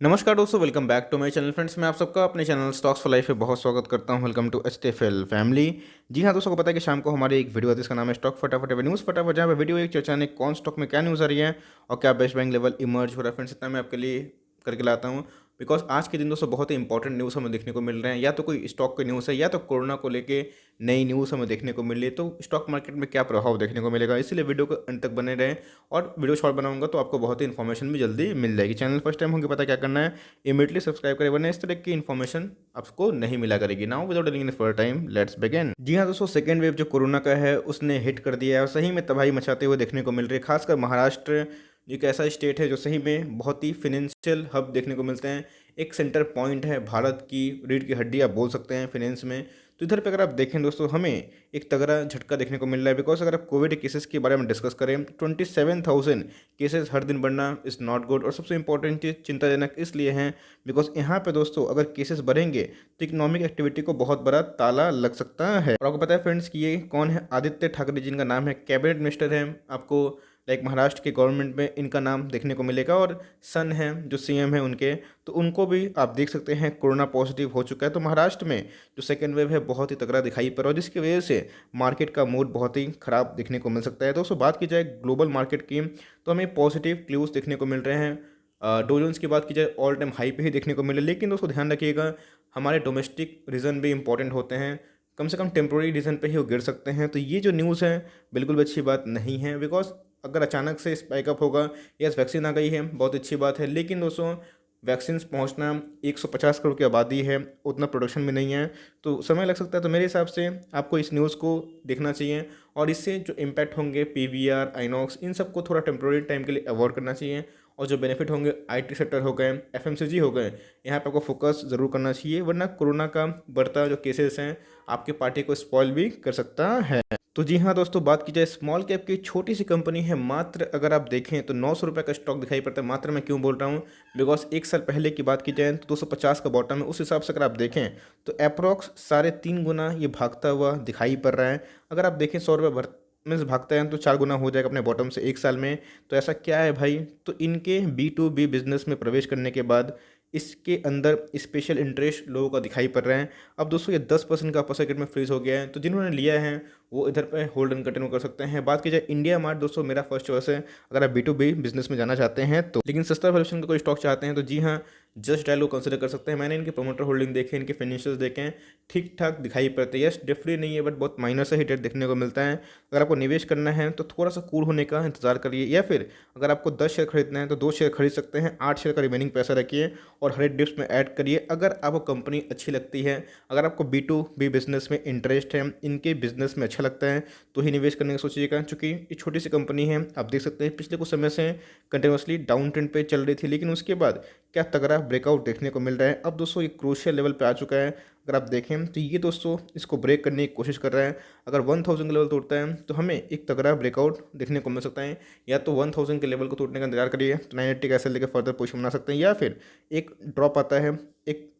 नमस्कार दोस्तों, welcome back to my channel. Friends, मैं आप सबका अपने चैनल स्टॉक्स फॉर लाइफ पे बहुत स्वागत करता हूं। Welcome to HTFL family. जी हां दोस्तों, को पता है कि शाम को हमारी एक वीडियो आती है, इसका नाम है स्टॉक फटाफट न्यूज़ फटाफट, जहां पे वीडियो एक चर्चा ने कौन स्टॉक में क्या न्यूज़ आ रही है और क्या बेस्ट बाइंग लेवल इमर्ज हो रहा है। फ्रेंड्स, इतना मैं आपके लिए करके लाता हूँ बिकॉज आज के दिन दोस्तों बहुत ही इंपॉर्टेंट न्यूज़ हमें देखने को मिल रहे हैं। या तो कोई स्टॉक की न्यूज़ है या तो कोरोना को लेके नई न्यूज़ हमें देखने को मिल रही है, तो स्टॉक मार्केट में क्या प्रभाव देखने को मिलेगा। इसीलिए वीडियो को अंत तक बने रहें और वीडियो शॉर्ट बनाऊंगा तो आपको बहुत ही इन्फॉर्मेशन भी जल्दी मिल जाएगी। चैनल फर्स्ट टाइम होंगे, पता क्या करना है, इमीडिएटली सब्सक्राइब करें, वरना इस तरह की इन्फॉर्मेशन आपको नहीं मिला करेगी। Now without delaying any further time, let's begin. जी हाँ दोस्तों, सेकेंड वेव जो कोरोना का है उसने हिट कर दिया है और सही में तबाही मचाते हुए देखने को मिल रही है। खासकर महाराष्ट्र एक ऐसा स्टेट है जो सही में बहुत ही फिनेंशियल हब देखने को मिलते हैं। एक सेंटर पॉइंट है भारत की, रीढ़ की हड्डी आप बोल सकते हैं फिनेंस में। तो इधर पे अगर आप देखें दोस्तों, हमें एक तगड़ा झटका देखने को मिल रहा है। बिकॉज अगर आप कोविड केसेस के बारे में डिस्कस करें, 27,000 केसेस हर दिन बढ़ना इज़ नॉट गुड। और सबसे इंपॉर्टेंट चीज़ चिंताजनक इसलिए है बिकॉज यहाँ पे दोस्तों अगर केसेस बढ़ेंगे तो इकोनॉमिक एक्टिविटी को बहुत बड़ा ताला लग सकता है। और आपको पता है फ्रेंड्स कि ये कौन है? आदित्य ठाकरे, जिनका नाम है कैबिनेट मिनिस्टर है। आपको लाइक महाराष्ट्र के गवर्नमेंट में इनका नाम देखने को मिलेगा और सन है जो सीएम है उनके, तो उनको भी आप देख सकते हैं कोरोना पॉजिटिव हो चुका है। तो महाराष्ट्र में जो सेकेंड वेव है बहुत ही तगड़ा दिखाई पड़ रहा है, जिसकी वजह से मार्केट का मूड बहुत ही खराब देखने को मिल सकता है। दोस्तों बात की जाए ग्लोबल मार्केट की तो हमें पॉजिटिव क्लूज देखने को मिल रहे हैं। डो जोन्स की बात की जाए ऑल टाइम हाई पे ही देखने को मिले, लेकिन दोस्तों ध्यान रखिएगा हमारे डोमेस्टिक रीजन भी इंपॉर्टेंट होते हैं। कम से कम टेम्प्रोरी रीजन पे ही वो गिर सकते हैं। तो ये जो न्यूज़ है बिल्कुल भी अच्छी बात नहीं है। बिकॉज अगर अचानक से स्पाइकअप होगा, यस वैक्सीन आ गई है, बहुत अच्छी बात है, लेकिन दोस्तों वैक्सीन पहुंचना 150 करोड़ की आबादी है, उतना प्रोडक्शन भी नहीं है, तो समय लग सकता है। तो मेरे हिसाब से आपको इस न्यूज़ को देखना चाहिए और इससे जो इम्पैक्ट होंगे पीवीआर, आइनॉक्स, इन सबको थोड़ा टेम्प्रोरी टाइम के लिए अवॉइड करना चाहिए। और जो बेनिफिट होंगे आईटी सेक्टर हो गए, एफएमसीजी हो गए, यहाँ पे आपको फोकस ज़रूर करना चाहिए, वरना कोरोना का बढ़ता जो केसेस हैं आपके पार्टी को स्पॉइल भी कर सकता है। तो जी हाँ दोस्तों, बात की जाए स्मॉल कैप की, छोटी सी कंपनी है, मात्र अगर आप देखें तो 900 रुपये का स्टॉक दिखाई पड़ता है। मात्र मैं क्यों बोल रहा हूँ, बिकॉज एक साल पहले की बात की जाए तो 250 का बॉटम है। उस हिसाब से अगर आप देखें तो अप्रॉक्स 3.5 गुना ये भागता हुआ दिखाई पड़ रहा है। अगर आप देखें 100 रुपये भर में से भागता है तो 4 गुना हो जाएगा अपने बॉटम से एक साल में। तो ऐसा क्या है भाई? तो इनके B2B बिजनेस में प्रवेश करने के बाद इसके अंदर स्पेशल इंटरेस्ट लोगों का दिखाई पड़ रहा है। अब दोस्तों ये 10% का अपर सर्किट में फ्रीज हो गया है, तो जिन्होंने लिया है वो इधर पे होल्ड एंड कंटिन्यू कर सकते हैं। बात की जाए इंडिया मार्ट, दोस्तों मेरा फर्स्ट चॉइस है अगर आप B2B बिजनेस में जाना चाहते हैं तो। लेकिन सस्ता वैल्यूएशन का कोई स्टॉक चाहते हैं तो जी हाँ, जस्ट डायल को कंसिडर कर सकते हैं। मैंने इनके प्रोमोटर होल्डिंग देखे, इनके फाइनेंशियल्स देखे, ठीक ठाक दिखाई पड़ते हैं। यस डिफरेंट नहीं है बट बहुत माइनर से ही रेट देखने को मिलता है। अगर आपको निवेश करना है तो थोड़ा सा कूल होने का इंतजार करिए, या फिर अगर आपको 10 शेयर खरीदना है तो 2 शेयर खरीद सकते हैं, 8 शेयर का रिमेनिंग पैसा रखिए और हर एक डिप्स में ऐड करिए अगर आपको कंपनी अच्छी लगती है। अगर आपको B2B बिजनेस में इंटरेस्ट है, इनके बिजनेस में अच्छा लगता है तो ही निवेश करने का सोचिएगा, क्योंकि ये छोटी सी कंपनी है। आप देख सकते हैं पिछले कुछ समय से कंटिन्यूसली डाउन ट्रेंड पे चल रही थी, लेकिन उसके बाद क्या तगड़ा ब्रेकआउट देखने को मिल रहा है। अब दोस्तों ये क्रूशियल लेवल पे आ चुका है। अगर आप देखें तो ये दोस्तों इसको ब्रेक करने की कोशिश कर रहा है। अगर 1000 का लेवल तोड़ता है तो हमें एक तगड़ा ब्रेकआउट देखने को मिल सकता है। या तो 1000 के लेवल को तोड़ने का इंतजार करिए तो 980 का ऐसे लेकर फर्दर पोजिशन बना सकते हैं, या फिर एक ड्रॉप आता है, एक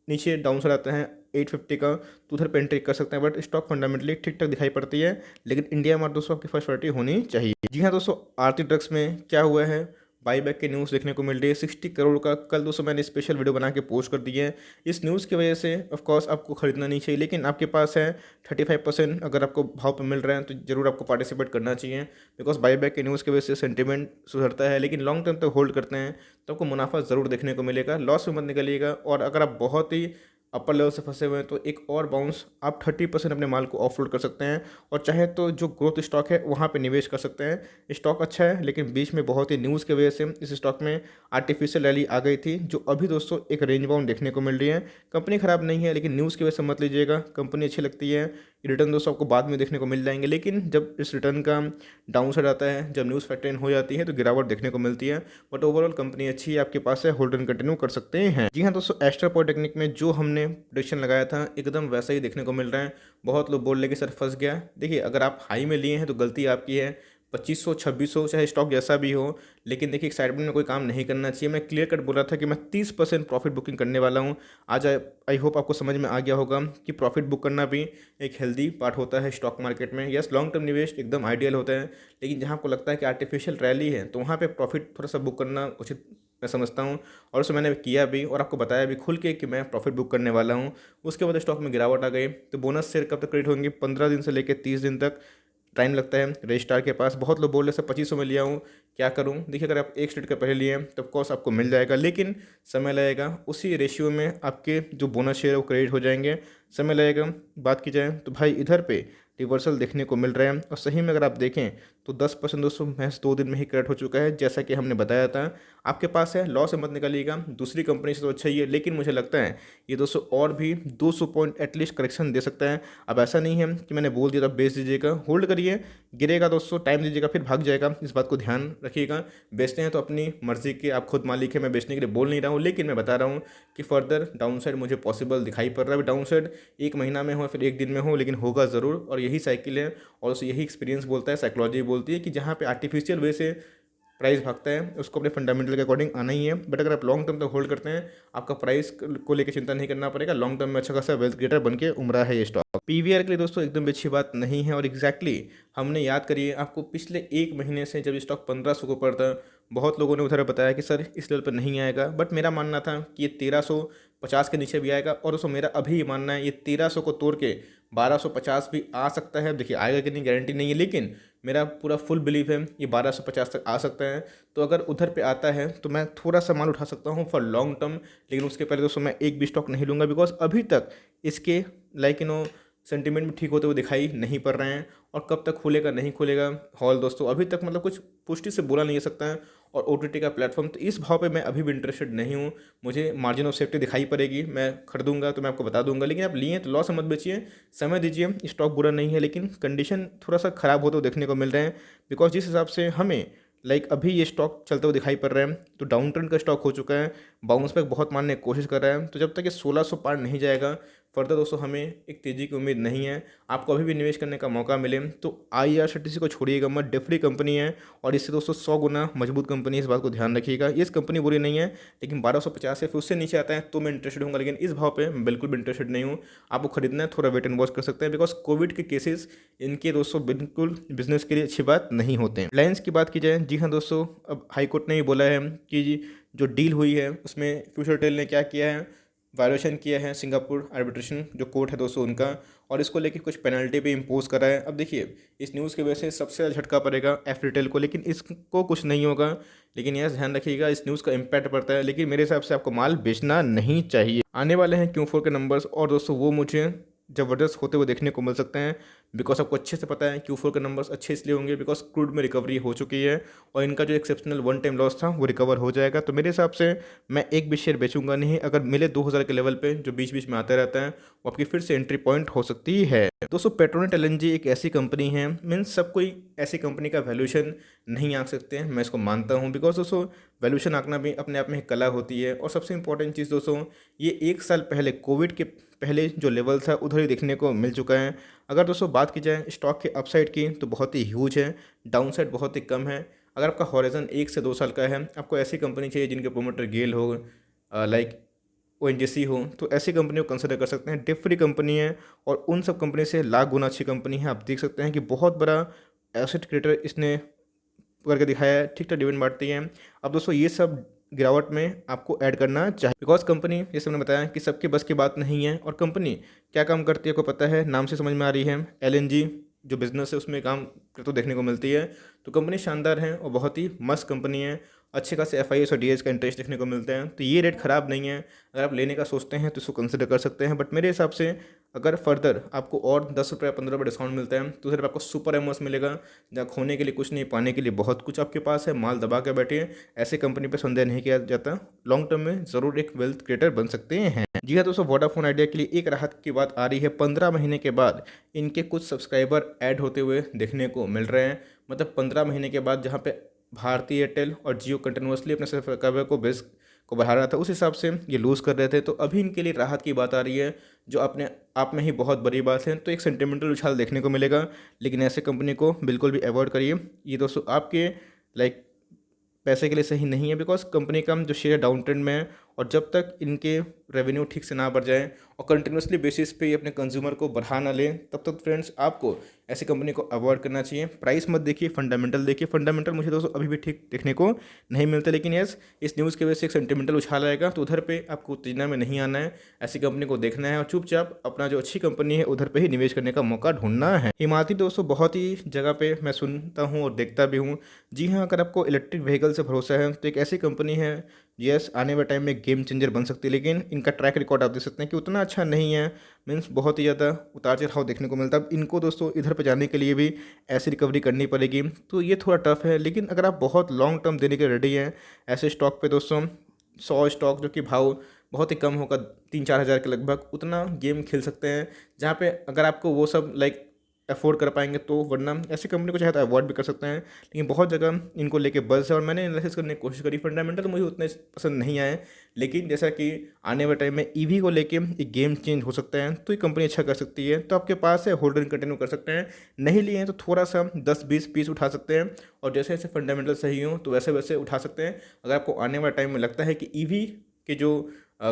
नीचे डाउन साइड आता है 850 का, तो उधर पे एंट्री कर सकते हैं। बट स्टॉक फंडामेंटली ठीक ठाक दिखाई पड़ती है, लेकिन इंडिया मार्ट दोस्तों आपकी फर्स्ट प्रायोरिटी होनी चाहिए। जी हाँ दोस्तों, आरती ड्रग्स में क्या हुआ है, बाईबैक की न्यूज़ देखने को मिल रही है 60 करोड़ का। कल दोस्तों मैंने स्पेशल वीडियो बना के पोस्ट कर दिया है। इस न्यूज़ की वजह से ऑफकोर्स आपको खरीदना नहीं चाहिए, लेकिन आपके पास है 35%, अगर आपको भाव पर मिल रहा है तो जरूर आपको पार्टिसिपेट करना चाहिए। बिकॉज बाईबैक की न्यूज़ की वजह से सेंटीमेंट सुधरता है, लेकिन लॉन्ग टर्म तक होल्ड करते हैं तो आपको मुनाफा ज़रूर देखने को मिलेगा, लॉस में मत निकलिएगा। और अगर आप बहुत ही अपर लेवल से फंसे हुए हैं तो एक और बाउंस आप 30% अपने माल को ऑफलोड कर सकते हैं, और चाहे तो जो ग्रोथ स्टॉक है वहाँ पे निवेश कर सकते हैं। स्टॉक अच्छा है, लेकिन बीच में बहुत ही न्यूज़ की वजह से इस स्टॉक में आर्टिफिशियल रैली आ गई थी, जो अभी दोस्तों एक रेंज बाउंड देखने को मिल रही है। कंपनी खराब नहीं है, लेकिन न्यूज़ की वजह से मत लीजिएगा। कंपनी अच्छी लगती है, रिटर्न दोस्तों आपको बाद में देखने को मिल जाएंगे, लेकिन जब इस रिटर्न का डाउन साइड आता है, जब न्यूज़ फैक्टर इन हो जाती है तो गिरावट देखने को मिलती है। बट ओवरऑल कंपनी अच्छी है, आपके पास है, होल्ड एंड कंटिन्यू कर सकते हैं। जी हाँ दोस्तों, एस्ट्रा पॉलिटेक्निक में जो हमने प्रेडिक्शन लगाया था एकदम वैसा ही देखने को मिल रहा है। बहुत लोग बोल रहे कि सर फंस गया। देखिए अगर आप हाई में लिए हैं तो गलती आपकी है। 2500 2600 चाहे स्टॉक जैसा भी हो, लेकिन देखिए एक्साइटमेंट में कोई काम नहीं करना चाहिए। मैं क्लियर कट बोल रहा था कि मैं 30% प्रॉफिट बुकिंग करने वाला हूँ। आज आई होप आपको समझ में आ गया होगा कि प्रॉफिट बुक करना भी एक हेल्दी पार्ट होता है स्टॉक मार्केट में। यस लॉन्ग टर्म निवेश एकदम आइडियल होता है, लेकिन जहाँ आपको लगता है कि आर्टिफिशियल रैली है तो वहाँ पे प्रॉफिट थोड़ा सा बुक करना उचित मैं समझता हूँ और उसमें मैंने किया भी और आपको बताया भी खुल के कि मैं प्रॉफिट बुक करने वाला हूँ। उसके बाद स्टॉक में गिरावट आ गई, तो बोनस शेयर कब तक क्रेडिट होंगे? 15 दिन से लेकर 30 दिन तक टाइम लगता है रजिस्ट्रार के पास। बहुत लोग बोल रहे सर 2500 में लिया हूँ, क्या करूँ? देखिए, अगर आप एक स्टेट का पहले लिए हैं तो ऑफकोर्स आपको मिल जाएगा, लेकिन समय लगेगा। उसी रेशियो में आपके जो बोनस शेयर है वो क्रेडिट हो जाएंगे, समय लगेगा। बात की जाए तो भाई इधर पे रिवर्सल देखने को मिल रहा है और सही में अगर आप देखें तो 10% दोस्तों महज 2 दिन में ही क्रेडिट हो चुका है, जैसा कि हमने बताया था। आपके पास है, लॉस से मत निकालिएगा, दूसरी कंपनी से तो अच्छा ही है, लेकिन मुझे लगता है ये दोस्तों और भी 200 पॉइंट एटलीस्ट करेक्शन दे सकता है। अब ऐसा नहीं है कि मैंने बोल दिया तो बेच दीजिएगा, होल्ड करिए, गिरेगा दोस्तों टाइम दीजिएगा फिर भाग जाएगा, इस बात को ध्यान रखिएगा। बेचते हैं तो अपनी मर्जी के, आप खुद मालिक है, मैं बेचने के लिए बोल नहीं रहा हूँ, लेकिन मैं बता रहा हूँ कि फर्दर डाउन साइड मुझे पॉसिबल दिखाई पड़ रहा है। डाउन साइड 1 महीना में हो फिर 1 दिन में हो, लेकिन होगा ज़रूर, और यही साइकिल है और उसे यही एक्सपीरियंस बोलता है, साइकोलॉजी बोलती है कि जहाँ पे आर्टिफिशियल वे से प्राइस भागता है उसको अपने फंडामेंटल के अकॉर्डिंग आना ही है। बट अगर आप लॉन्ग टर्म तक होल्ड करते हैं, आपका प्राइस को लेकर चिंता नहीं करना पड़ेगा, लॉन्ग टर्म में अच्छा खासा वेल्थ क्रिएटर बन के उमरा है ये स्टॉक। पीवीआर के लिए दोस्तों एकदम भी अच्छी बात नहीं है, और एग्जैक्टली हमने याद करिए आपको पिछले 1 महीने से जब स्टॉक 1500 के ऊपर था, बहुत लोगों ने उधर बताया कि सर इस लेवल पर नहीं आएगा, बट मेरा मानना था कि ये 1350 के नीचे भी आएगा, और दोस्तों मेरा अभी मानना है ये 1300 को तोड़ के 1250 भी आ सकता है। देखिए आएगा कि नहीं गारंटी नहीं है, लेकिन मेरा पूरा फुल बिलीव है ये 1250 तक आ सकता है। तो अगर उधर पे आता है तो मैं थोड़ा सा माल उठा सकता हूँ फॉर लॉन्ग टर्म, लेकिन उसके पहले दोस्तों मैं एक भी स्टॉक नहीं लूँगा, बिकॉज अभी तक इसके सेंटीमेंट भी ठीक होते हुए दिखाई नहीं पड़ रहे हैं। और कब तक खुलेगा नहीं खुलेगा हॉल दोस्तों अभी तक मतलब कुछ पुष्टि से बोला नहीं जा सकता है। और ओटीटी का प्लेटफॉर्म, तो इस भाव पे मैं अभी भी इंटरेस्टेड नहीं हूँ। मुझे मार्जिन ऑफ सेफ्टी दिखाई पड़ेगी, मैं खरीदूंगा तो मैं आपको बता दूंगा, लेकिन आप लिए तो लॉस मत बेचिए, समय दीजिए। स्टॉक बुरा नहीं है, लेकिन कंडीशन थोड़ा सा ख़राब होते हुए देखने को मिल रहे हैं, बिकॉज जिस हिसाब से हमें अभी ये स्टॉक चलते हुए दिखाई पड़ रहा है तो डाउन ट्रेंड का स्टॉक हो चुका है, बाउंस बैक बहुत मारने की कोशिश कर रहा है। तो जब तक ये 1600 पार नहीं जाएगा फर्दर दोस्तों हमें एक तेज़ी की उम्मीद नहीं है। आपको अभी भी निवेश करने का मौका मिले तो IRCTC को छोड़िएगा मत, डिफरी कंपनी है और इससे दोस्तों 100 गुना मजबूत कंपनी है, इस बात को ध्यान रखिएगा। ये कंपनी बुरी नहीं है, लेकिन 1250 से फिर उससे नीचे आता है तो मैं इंटरेस्टेड हूँ, लेकिन इस भाव पे मैं बिल्कुल भी इंटरेस्टेड नहीं हूँ। आपको खरीदना है थोड़ा वेट एंड वॉच कर सकते हैं, बिकॉज कोविड के केसेस इनके दोस्तों बिल्कुल बिजनेस के लिए अच्छी बात नहीं होते हैं। रिलायंस की बात की जाए, जी हाँ दोस्तों, अब हाईकोर्ट ने भी बोला है कि जो डील हुई है उसमें फ्यूचर टेल ने क्या किया है, वायलेशन किया है सिंगापुर आर्बिट्रेशन जो कोर्ट है दोस्तों उनका, और इसको लेके कुछ पेनल्टी भी इम्पोज करा है। अब देखिए इस न्यूज़ की वजह से सबसे ज़्यादा झटका पड़ेगा एफ रिटेल को, लेकिन इसको कुछ नहीं होगा। लेकिन यह ध्यान रखिएगा इस न्यूज़ का इम्पैक्ट पड़ता है, लेकिन मेरे हिसाब से आपको माल बेचना नहीं चाहिए। आने वाले हैं Q4 के नंबर्स, और दोस्तों वो मुझे ज़बरदस्त होते हुए देखने को मिल सकते हैं, बिकॉज आपको अच्छे से पता है Q4 के नंबर्स अच्छे इसलिए होंगे बिकॉज क्रूड में रिकवरी हो चुकी है और इनका जो एक्सेप्शनल वन टाइम लॉस था वो रिकवर हो जाएगा। तो मेरे हिसाब से मैं एक भी शेयर बेचूंगा नहीं, अगर मिले 2000 के लेवल पे जो बीच बीच में आता रहता है वो आपकी फिर से एंट्री पॉइंट हो सकती है। दोस्तों पेट्रोनेट LNG एक ऐसी कंपनी है, मीन्स सब कोई ऐसी कंपनी का वैल्यूएशन नहीं आंक सकते हैं, मैं इसको मानता हूँ, बिकॉज दोस्तों वैल्यूएशन आंकना भी अपने आप में एक कला होती है। और सबसे इंपॉर्टेंट चीज़ दोस्तों, ये 1 साल पहले कोविड के पहले जो लेवल था उधर ही देखने को मिल चुका है। अगर दोस्तों बात की जाए स्टॉक के अपसाइड की तो बहुत ही ह्यूज है, डाउनसाइड बहुत ही कम है। अगर आपका हॉरिजन 1 से 2 साल का है, आपको ऐसी कंपनी चाहिए जिनके प्रोमोटर गेल हो, लाइक ONGC हो, तो ऐसी कंपनी को कंसिडर कर सकते हैं। डिप फ्री कंपनी है और उन सब कंपनी से लाख गुना अच्छी कंपनी है। आप देख सकते हैं कि बहुत बड़ा एसेट क्रिएटर इसने करके दिखाया है, ठीक ठाक डिविडेंड बांटती है। अब दोस्तों ये सब गिरावट में आपको ऐड करना चाहिए, बिकॉज कंपनी जैसे मैंने बताया कि सबके बस की बात नहीं है। और कंपनी क्या काम करती है को पता है, नाम से समझ में आ रही है, LNG जो बिज़नेस है उसमें काम करते देखने को मिलती है। तो कंपनी शानदार है और बहुत ही मस्त कंपनी है, अच्छे खासे FIS और DIS का इंटरेस्ट देखने को मिलते हैं। तो ये रेट ख़राब नहीं है, अगर आप लेने का सोचते हैं तो इसको कंसिडर कर सकते हैं। बट मेरे हिसाब से अगर फर्दर आपको और 10 रुपये 15 रुपये डिस्काउंट मिलता है तो सिर्फ आपको सुपर एमोस मिलेगा, जहाँ खोने के लिए कुछ नहीं, पाने के लिए बहुत कुछ आपके पास है, माल दबा के बैठे। ऐसे कंपनी पे संदेह नहीं किया जाता, लॉन्ग टर्म में ज़रूर एक वेल्थ क्रिएटर बन सकते हैं। जी हाँ दोस्तों, वोडाफोन आइडिया के लिए एक राहत की बात आ रही है, 15 महीने के बाद इनके कुछ सब्सक्राइबर ऐड होते हुए देखने को मिल रहे हैं। मतलब 15 महीने के बाद जहाँ पे भारती एयरटेल और जियो कंटिन्यूसली अपने सब्सक्राइबर को बेस को बढ़ा रहा था, उस हिसाब से ये लूज़ कर रहे थे। तो अभी इनके लिए राहत की बात आ रही है, जो अपने आप में ही बहुत बड़ी बात है। तो एक सेंटिमेंटल उछाल देखने को मिलेगा, लेकिन ऐसे कंपनी को बिल्कुल भी अवॉइड करिए। ये दोस्तों आपके लाइक पैसे के लिए सही नहीं है, बिकॉज कंपनी का जो शेयर डाउन ट्रेंड में है और जब तक इनके रेवेन्यू ठीक से ना बढ़ जाए और कंटिन्यूसली बेसिस पे ये अपने कंज्यूमर को बढ़ा ना लें, तब तक फ्रेंड्स आपको ऐसी कंपनी को अवॉइड करना चाहिए। प्राइस मत देखिए, फंडामेंटल देखिए। फंडामेंटल मुझे दोस्तों अभी भी ठीक देखने को नहीं मिलते, लेकिन यस, इस न्यूज़ की वजह से एक सेंटिमेंटल उछाल आएगा, तो उधर पे आपको उत्तेजना में नहीं आना है। ऐसी कंपनी को देखना है और चुपचाप अपना जो अच्छी कंपनी है उधर पे ही निवेश करने का मौका ढूंढना है। हिमालय दोस्तों बहुत ही जगह पे मैं सुनता हूँ और देखता भी हूँ। जी हाँ, अगर आपको इलेक्ट्रिक व्हीकल से भरोसा है तो एक ऐसी कंपनी है, यस, आने वाले टाइम में गेम चेंजर बन सकती है। लेकिन इनका ट्रैक रिकॉर्ड आप देख सकते हैं कि उतना अच्छा नहीं है, मीन्स बहुत ही ज़्यादा उतार चढ़ाव देखने को मिलता है। अब इनको दोस्तों इधर पे जाने के लिए भी ऐसी रिकवरी करनी पड़ेगी, तो ये थोड़ा टफ है। लेकिन अगर आप बहुत लॉन्ग टर्म देने के रेडी हैं ऐसे स्टॉक पे दोस्तों, 100 स्टॉक जो कि भाव बहुत ही कम होगा, 3-4 हज़ार के लगभग, उतना गेम खेल सकते हैं, जहाँ पे अगर आपको वो सब लाइक अफोर्ड कर पाएंगे तो। वरना ऐसी कंपनी को चाहे तो अवॉइड भी कर सकते हैं, लेकिन बहुत जगह इनको लेके बस है। और मैंने एनालिसिस करने की कोशिश करी, फंडामेंटल मुझे उतने पसंद नहीं आए, लेकिन जैसा कि आने वाले टाइम में ईवी को लेके एक गेम चेंज हो सकता है, तो ये कंपनी अच्छा कर सकती है। तो आपके पास है, होल्डर कंटिन्यू कर सकते हैं, नहीं लिए हैं तो थोड़ा सा 10-20 पीस उठा सकते हैं, और जैसे जैसे फंडामेंटल सही हो तो वैसे वैसे उठा सकते हैं। अगर आपको आने वाले टाइम में लगता है कि ईवी के जो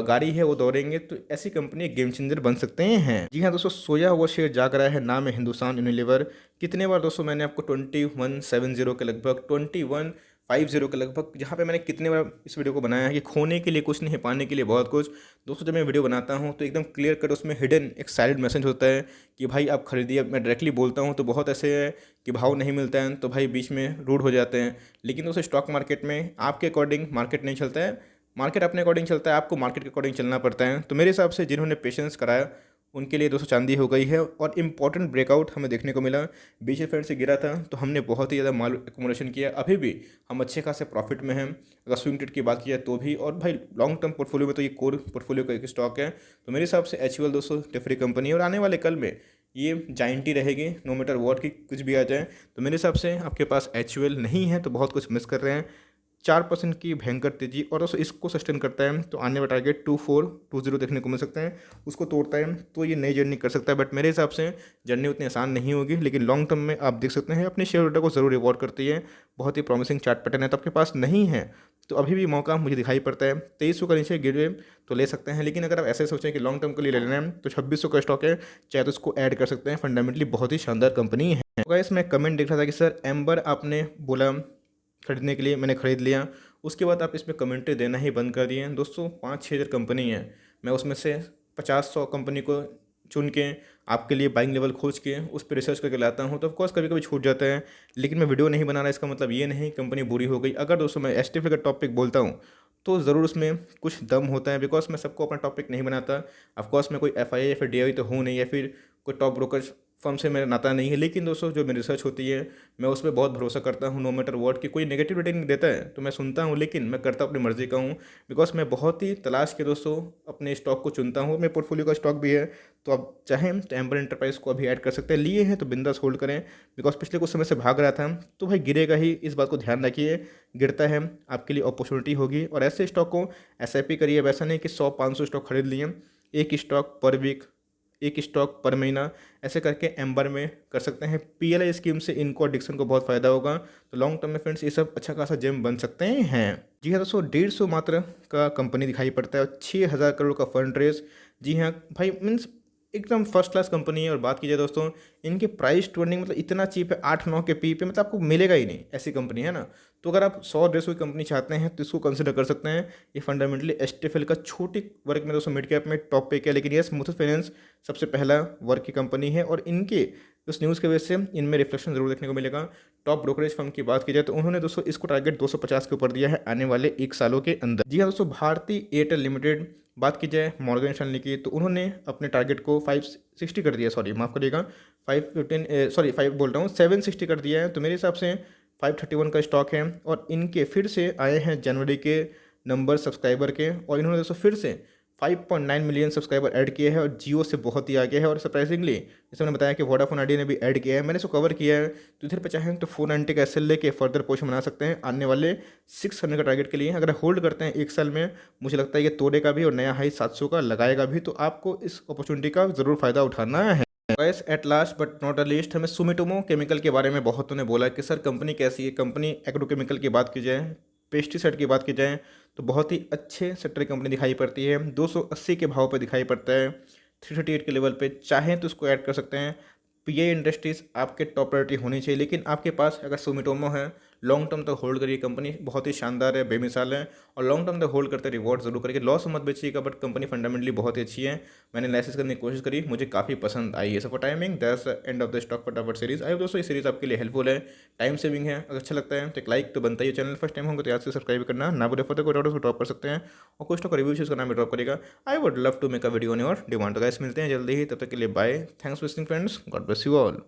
गाड़ी है वो दौड़ेंगे, तो ऐसी कंपनी गेम चेंजर बन सकते हैं। जी हाँ दोस्तों, सोया हुआ शेयर जाग रहा है, नाम है हिंदुस्तान यूनिलीवर। कितने बार दोस्तों मैंने आपको 2170 के लगभग, 2150 के लगभग, जहाँ पे मैंने कितने बार इस वीडियो को बनाया है कि खोने के लिए कुछ नहीं, पाने के लिए बहुत कुछ। दोस्तों जब मैं वीडियो बनाता हूँ तो एकदम क्लियर कट उसमें हिडन एक साइलेंट मैसेज होता है कि भाई आप खरीदिए। मैं डायरेक्टली बोलता हूँ तो बहुत ऐसे है कि भाव नहीं मिलता है तो भाई बीच में रूड हो जाते हैं। लेकिन दोस्तों स्टॉक मार्केट में आपके अकॉर्डिंग मार्केट नहीं चलता है, मार्केट अपने अकॉर्डिंग चलता है, आपको मार्केट के अकॉर्डिंग चलना पड़ता है। तो मेरे हिसाब से जिन्होंने पेशेंस कराया उनके लिए दोस्तों चांदी हो गई है। और इम्पॉर्टेंट ब्रेकआउट हमें देखने को मिला, बीच में फ्रेंड से गिरा था तो हमने बहुत ही ज़्यादा माल एक्यूमुलेशन किया, अभी भी हम अच्छे खासे प्रॉफिट में हैं अगर स्विंग ट्रेड की बात की जाए तो भी। और भाई लॉन्ग टर्म पोर्टफोलियो में तो ये कोर पोर्टफोलियो का एक स्टॉक है। तो मेरे हिसाब से HUL दोस्तों डिफरी कंपनी है, और आने वाले कल में ये जाइंट ही रहेगी, नो मैटर वॉट की कुछ भी आ जाए। तो मेरे हिसाब से आपके पास HUL नहीं है तो बहुत कुछ मिस कर रहे हैं। 4% की भयंकर तेजी, और दोस्तों इसको सस्टेन करता है तो आने वाला टारगेट 2420 देखने को मिल सकता है। उसको तोड़ता है तो ये नई जर्नी कर सकता है, बट मेरे हिसाब से जर्नी उतनी आसान नहीं होगी। लेकिन लॉन्ग टर्म में आप देख सकते हैं अपने शेयर होल्डर को ज़रूर रिवॉर्ड करती है। बहुत ही प्रॉमिसिंग चार्ट पैटर्न है, तो आपके पास नहीं है तो अभी भी मौका मुझे दिखाई पड़ता है। 2300 का नीचे गिरे तो ले सकते हैं, लेकिन अगर आप ऐसे सोचें कि लॉन्ग टर्म के लिए ले लेना है तो 2600 का स्टॉक है, चाहे तो उसको ऐड कर सकते हैं। फंडामेंटली बहुत ही शानदार कंपनी है। तो गाइस मैं कमेंट देख रहा था कि सर एम्बर आपने बोला खरीदने के लिए, मैंने ख़रीद लिया, उसके बाद आप इसमें कमेंट्री देना ही बंद कर दिए हैं। दोस्तों 5-6 हज़ार कंपनी है, मैं उसमें से 50-100 कंपनी को चुन के आपके लिए बाइंग लेवल खोज के उस पर रिसर्च करके लाता हूँ, तो ऑफकोर्स कभी कभी छूट जाता है। लेकिन मैं वीडियो नहीं बना रहा, इसका मतलब ये नहीं कंपनी बुरी हो गई। अगर दोस्तों मैं STF का टॉपिक बोलता हूँ तो ज़रूर उसमें कुछ दम होता है, बिकॉज मैं सबको अपना टॉपिक नहीं बनाता। ऑफकोर्स मैं कोई FII या फिर DIY तो हूँ नहीं, या फिर कोई टॉप ब्रोकर फर्म से मेरा नाता नहीं है। लेकिन दोस्तों जो मेरी रिसर्च होती है मैं उस पर बहुत भरोसा करता हूँ, नो मैटर वॉट की कोई नेगेटिव रेटिंग नहीं देता है तो मैं सुनता हूँ, लेकिन मैं करता अपनी मर्जी का हूँ। बिकॉज मैं बहुत ही तलाश के दोस्तों अपने स्टॉक को चुनता हूँ। मेरे पोर्टफोलियो का स्टॉक भी है, तो आप चाहें तो एम्बर एंटरप्राइज को अभी ऐड कर सकते हैं। लिए हैं तो बिंदास होल्ड करें, बिकॉज पिछले कुछ समय से भाग रहा था तो भाई गिरेगा ही, इस बात को ध्यान रखिए। गिरता है आपके लिए अपॉर्चुनिटी होगी, और ऐसे स्टॉक को SIP करिए। वैसा नहीं कि 100-500 स्टॉक खरीद लिए, एक स्टॉक पर वीक, एक स्टॉक पर महीना, ऐसे करके एम्बर में कर सकते हैं। PLI स्कीम से इनको एडिक्शन को बहुत फ़ायदा होगा। तो लॉन्ग टर्म में फ्रेंड्स ये सब अच्छा खासा जेम बन सकते हैं। जी हाँ दोस्तों, 150 मात्र का कंपनी दिखाई पड़ता है और 6000 करोड़ का फंड रेस। जी हाँ भाई, मीन्स एकदम फर्स्ट क्लास कंपनी है। और बात कीजिए दोस्तों इनके प्राइस टू अर्निंग मतलब इतना चीप है, 8-9 के पी पे, मतलब आपको मिलेगा ही नहीं, ऐसी कंपनी है ना। तो अगर आप 100-150 की कंपनी चाहते हैं तो इसको कंसिडर कर सकते हैं। ये फंडामेंटली STFL का छोटी वर्ग में दोस्तों मिड कैप में टॉप पे किया, लेकिन ये मुथूट फाइनेंस सबसे पहला वर्ग की कंपनी है, और इनके उस न्यूज़ की वजह से इनमें रिफ्लेक्शन जरूर देखने को मिलेगा। टॉप ब्रोकरेज फर्म की बात की जाए तो उन्होंने दोस्तों इसको टारगेट 250 के ऊपर दिया है आने वाले 1 सालों के अंदर। जी हाँ दोस्तों, भारती एयरटेल लिमिटेड बात की जाए मॉर्गन स्टैनली की, तो उन्होंने अपने टारगेट को 560 कर दिया, सॉरी माफ़ करिएगा, 5 बोल रहा हूँ, 760 कर दिया है। तो मेरे हिसाब से 531 का स्टॉक है, और इनके फिर से आए हैं जनवरी के नंबर सब्सक्राइबर के, और इन्होंने दोस्तों फिर से 5.9 मिलियन सब्सक्राइबर ऐड किए हैं, और जियो से बहुत ही आगे है। और सरप्राइजिंगली जैसे मैंने बताया कि वोडाफोन आइडिया ने भी ऐड किया है, मैंने इसको कवर किया है। तो इधर पे चाहें तो 490 का SL लेके फर्दर पोजीशन बना सकते हैं आने वाले 600 का टारगेट के लिए। अगर होल्ड करते हैं 1 साल में, मुझे लगता है ये तोड़ेगा भी और नया हाई 700 का लगाएगा भी। तो आपको इस अपॉर्चुनिटी का ज़रूर फायदा उठाना है। Guys at last but not a least, हमें सुमिटोमो केमिकल के बारे में बहुतों ने बोला कि सर कंपनी कैसी है। कंपनी एग्रोकेमिकल की बात की जाए पेस्टिसाइड की बात की जाए तो बहुत ही अच्छे सेक्टर की कंपनी दिखाई पड़ती है, 280 के भाव पे दिखाई पड़ता है, 338 के लेवल पे, चाहें तो उसको ऐड कर सकते हैं। पीआई इंडस्ट्रीज़ आपके टॉप प्रायोरिटी होनी चाहिए, लेकिन आपके पास अगर सुमिटोमो है, लॉन्ग टर्म तक होल्ड करिए, कंपनी बहुत ही शानदार है, बेमिसाल है, और लॉन्ग टर्म तक होल्ड करते रिवॉर्ड जरूर करिए, लॉस मत बेचिएगा, बट कंपनी फंडामेंटली बहुत ही अच्छी है। मैंने एनालिसिस करने की कोशिश करी, मुझे काफ़ी पसंद आई है। So for timing that's end of the stock फटाफट सीरीज। आई होप दोस्तों ये सीरीज आपके लिए हेल्पफुल है, टाइम सेविंग है, अगर अच्छा लगता है तो एक लाइक तो बनता ही है। चैनल फर्स्ट टाइम होंगे तो याद से सब्सक्राइब करना ना भूले, फर्दर कोई डाउट उसको ड्रॉप कर सकते हैं, और कुछ तो रिव्यू उसका नाम भी ड्रॉप करेगा। I would love to make a video on your demand. तो गाइस मिलते हैं जल्दी ही, तब तक के लिए bye, thanks for listening friends, God bless you all.